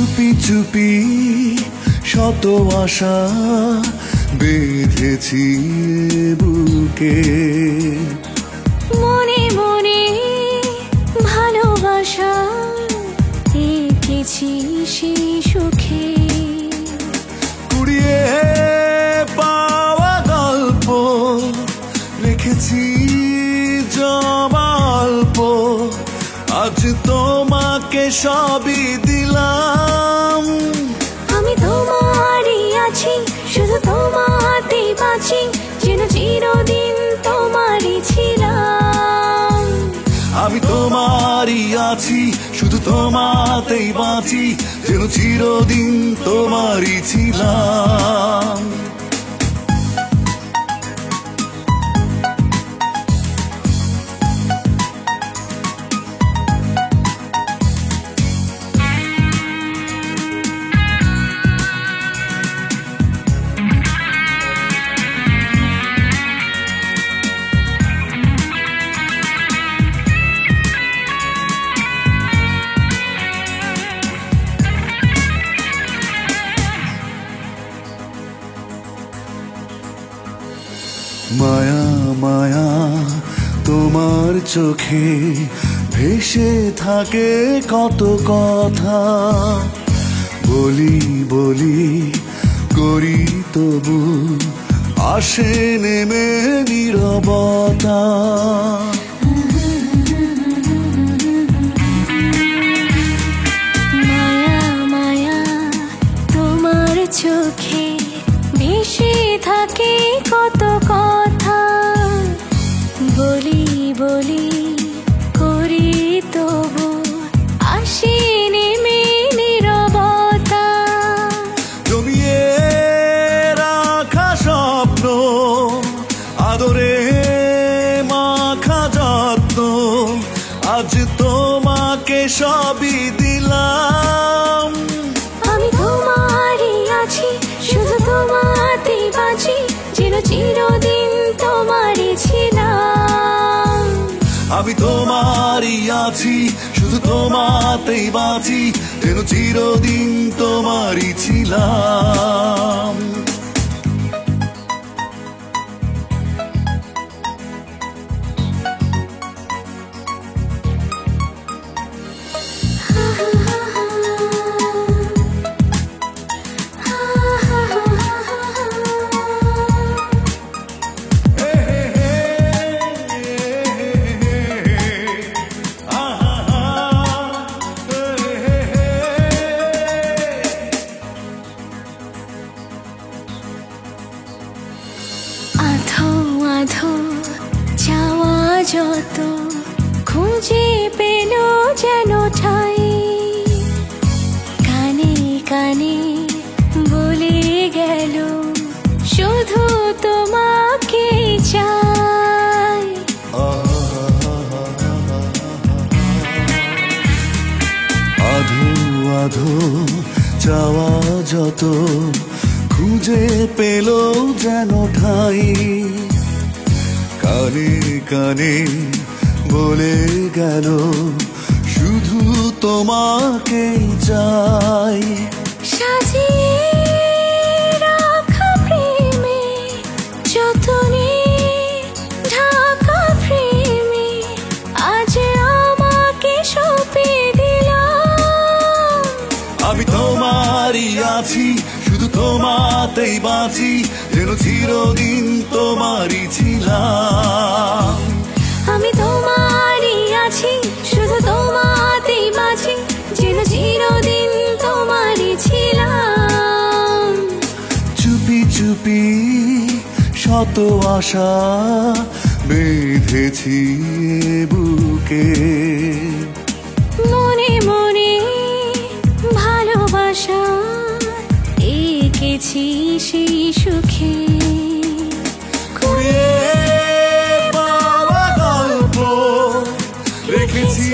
চুপি চুপি শত আশা বেঁধেছি বুকে, মনে মনে ভালোবাসা এঁকেছি সেই সুখে। কুড়িয়ে পাওয়া গল্প রেখেছি জবাল্প, আজ তোমাকে সবই দিলাম। আমি তোমারই আছি, শুধু তোমাতেই বাঁচি, যেন চিরদিন তোমারই ছিলাম। আমি তোমারই আছি, শুধু তোমাতেই বাঁচি, যেন চিরদিন তোমারই ছিলাম। মায়া মায়া তোমার চোখে ভেসে থাকে কত কথা, বলি বলি করি তবু আসে নেমে নীরবতা। মায়া মায়া তোমার চোখে ভেসে থাকে কত কথা, বলি বলি করি তবু আসে নেমে নীরবতা। জমিয়ে রাখা স্বপ্ন, আদরে মাখা যত্ন, আজ তোমাকে সবই দিলাম। আমি তোমারই আছি, শুধু তোমাতেই বাঁচি, যেন চিরদিন তোমারই ছিলাম। আমি তোমারই আছি, শুধু তোমাতেই বাঁচি, যেন চিরদিন তোমারই ছিলাম। আধো আধো চাওয়া যত খুঁজে পেল যেন ঠাই, কানে কানে বলে গেল শুধু তোমাকে চাই। আধো আধো চাওয়া যত খুঁজে পেল যেন ঠাই, কানে কানে বলে গেল শুধু তোমাকেই চাই। সাজিয়ে রাখা প্রেমে যতনে ঢাকা প্রেমে আজ আমাকে সঁপে দিলাম। আমি তোমারই আছি, শুধু তোমাতেই বাঁচি, যেন চিরদিন তোমারই ছিলাম। আমি তোমারই আছি, শুধু তোমাতেই বাঁচি, যেন চিরদিন তোমারই ছিলাম। চুপি চুপি শত আশা বেঁধেছি বুকে, মনে মনে ভালোবাসা এঁকেছি সেই সুখে। কুড়িয়ে পাওয়া গল্প রেখেছি